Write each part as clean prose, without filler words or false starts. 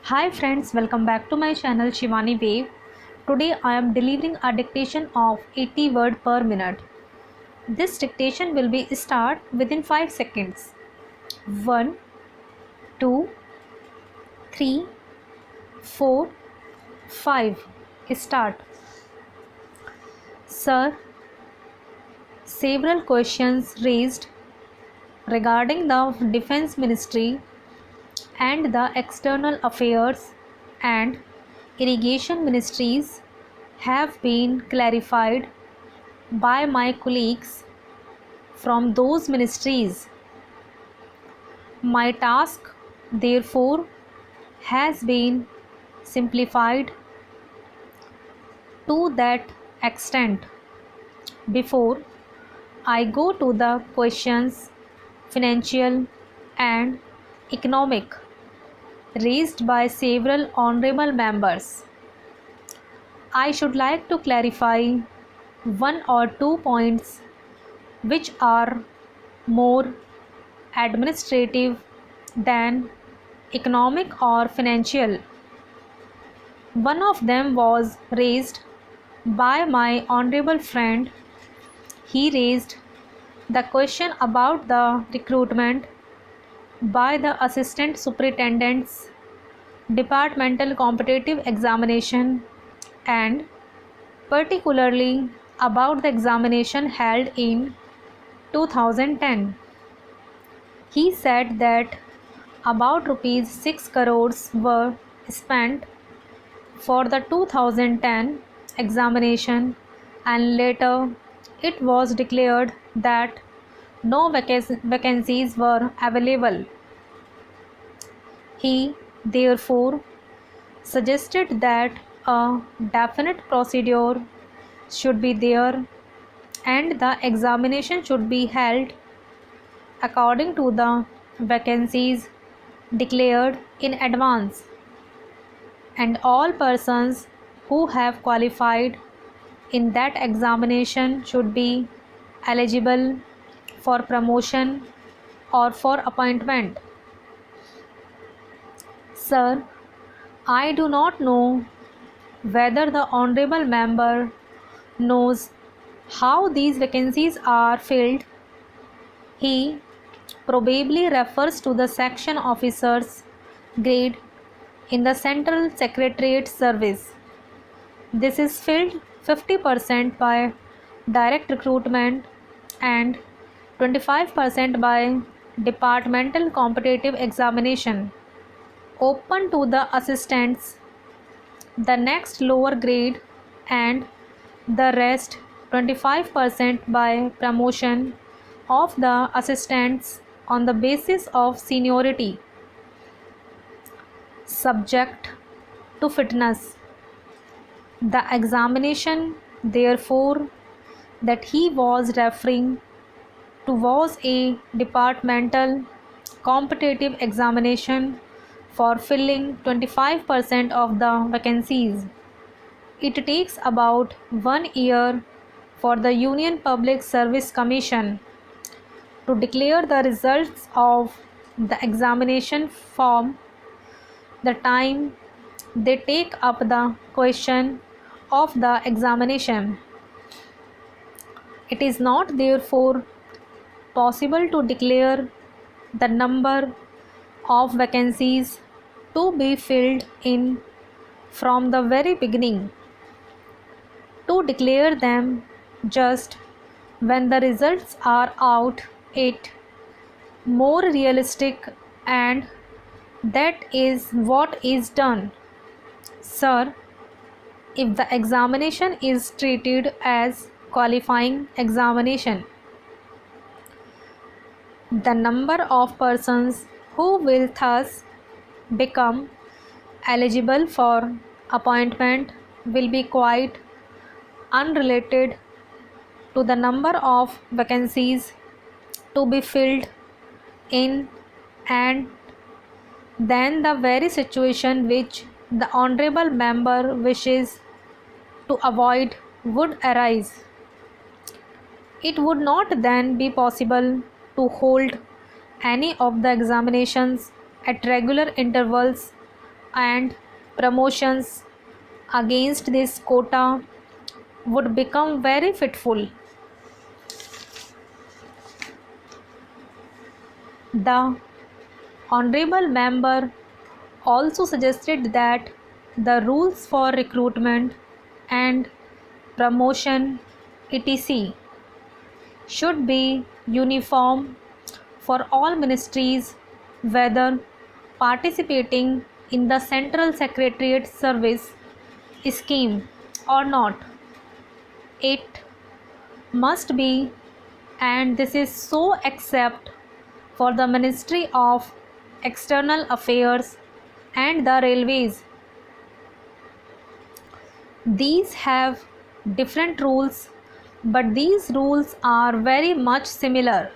Hi friends, welcome back to my channel Shivani Wave. Today I am delivering a dictation of 80 words per minute. This dictation will be start within 5 seconds. 1, 2, 3, 4, 5. Start. Sir, several questions raised regarding the Defense Ministry and the External Affairs and Irrigation Ministries have been clarified by my colleagues from those ministries. My task, therefore, has been simplified to that extent. Before I go to the questions, financial and economic, raised by several honorable members, I should like to clarify one or two points which are more administrative than economic or financial. One of them was raised by my honorable friend. He raised the question about the recruitment by the assistant superintendent's departmental competitive examination and particularly about the examination held in 2010. He said that about rupees 6 crores were spent for the 2010 examination and later it was declared that no vacancies were available. He therefore suggested that a definite procedure should be there and the examination should be held according to the vacancies declared in advance, and all persons who have qualified in that examination should be eligible for promotion or for appointment. Sir, I do not know whether the honorable member knows how these vacancies are filled. He probably refers to the section officers grade in the Central Secretariat Service. This is filled 50% by direct recruitment and 25% by departmental competitive examination open to the assistants, the next lower grade, and the rest 25% by promotion of the assistants on the basis of seniority. Subject to fitness. The examination, therefore, that he was referring to was a departmental competitive examination for filling 25% of the vacancies. It takes about 1 year for the Union Public Service Commission to declare the results of the examination from the time they take up the question of the examination. It is not therefore possible to declare the number of vacancies to be filled in from the very beginning. To declare them just when the results are out, it more realistic, and that is what is done. Sir, if the examination is treated as qualifying examination, the number of persons who will thus become eligible for appointment will be quite unrelated to the number of vacancies to be filled in, and then the very situation which the honorable member wishes to avoid would arise. It would not then be possible to hold any of the examinations at regular intervals and promotions against this quota would become very fitful. The honorable member also suggested that the rules for recruitment and promotion etc. should be uniform for all ministries, whether participating in the Central Secretariat Service scheme or not. It must be, and this is so except for the Ministry of External Affairs and the Railways. These have different rules, but these rules are very much similar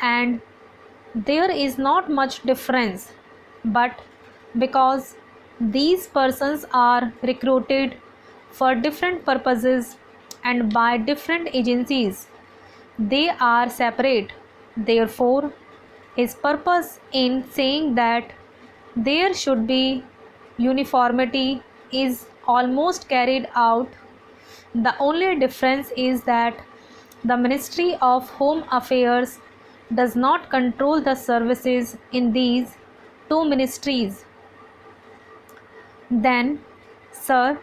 and there is not much difference. But because these persons are recruited for different purposes and by different agencies, they are separate. Therefore, his purpose in saying that there should be uniformity is almost carried out. The only difference is that the Ministry of Home Affairs does not control the services in these two ministries. Then, sir,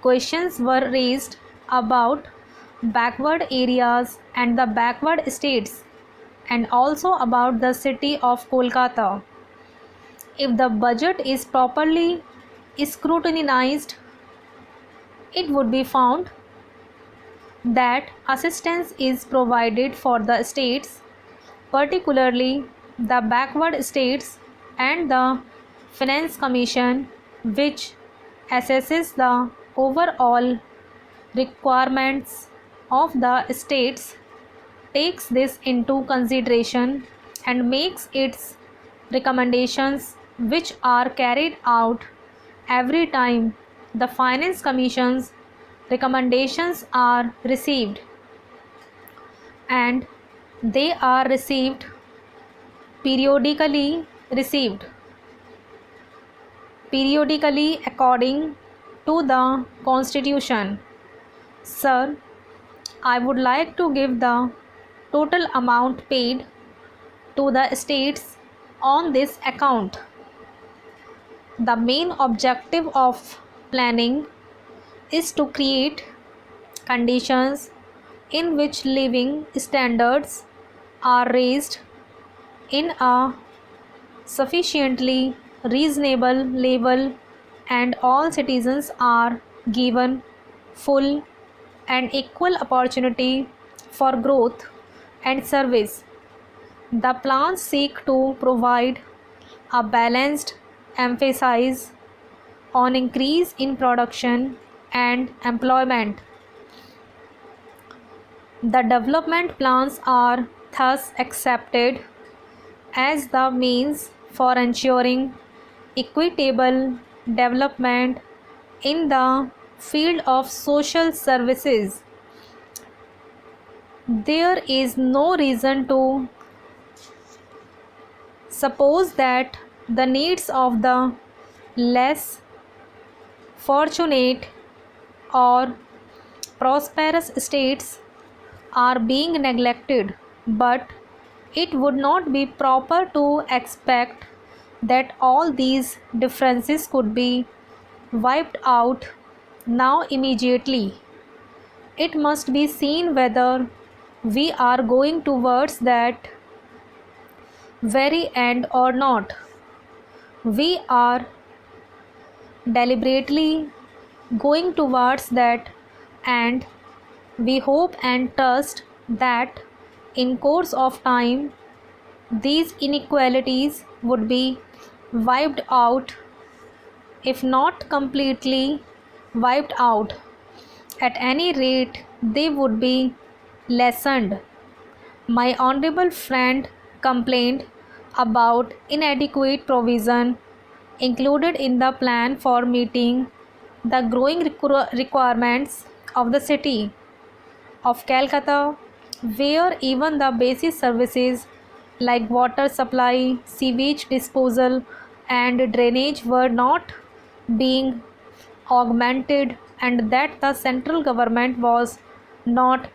questions were raised about backward areas and the backward states, and also about the city of Kolkata. If the budget is properly scrutinized, it would be found that assistance is provided for the states, particularly the backward states, and the Finance Commission, which assesses the overall requirements of the states, takes this into consideration and makes its recommendations, which are carried out every time the Finance Commission's recommendations are received, and they are periodically according to the Constitution. Sir, I would like to give the total amount paid to the states on this account. The main objective of planning is to create conditions in which living standards are raised in a sufficiently reasonable level and all citizens are given full and equal opportunity for growth and service. The plans seek to provide a balanced emphasis on increase in production and employment. The development plans are thus accepted as the means for ensuring equitable development in the field of social services. There is no reason to suppose that the needs of the less fortunate or prosperous states are being neglected, but it would not be proper to expect that all these differences could be wiped out now immediately. It must be seen whether we are going towards that very end or not. We are deliberately going towards that, and we hope and trust that in course of time these inequalities would be wiped out, if not completely wiped out. At any rate, they would be lessened. My honorable friend complained about inadequate provision included in the plan for meeting the growing requirements of the city of Calcutta, where even the basic services like water supply, sewage disposal, and drainage were not being augmented, and that the central government was not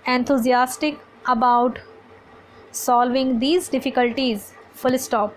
enthusiastic about solving these difficulties. Full stop.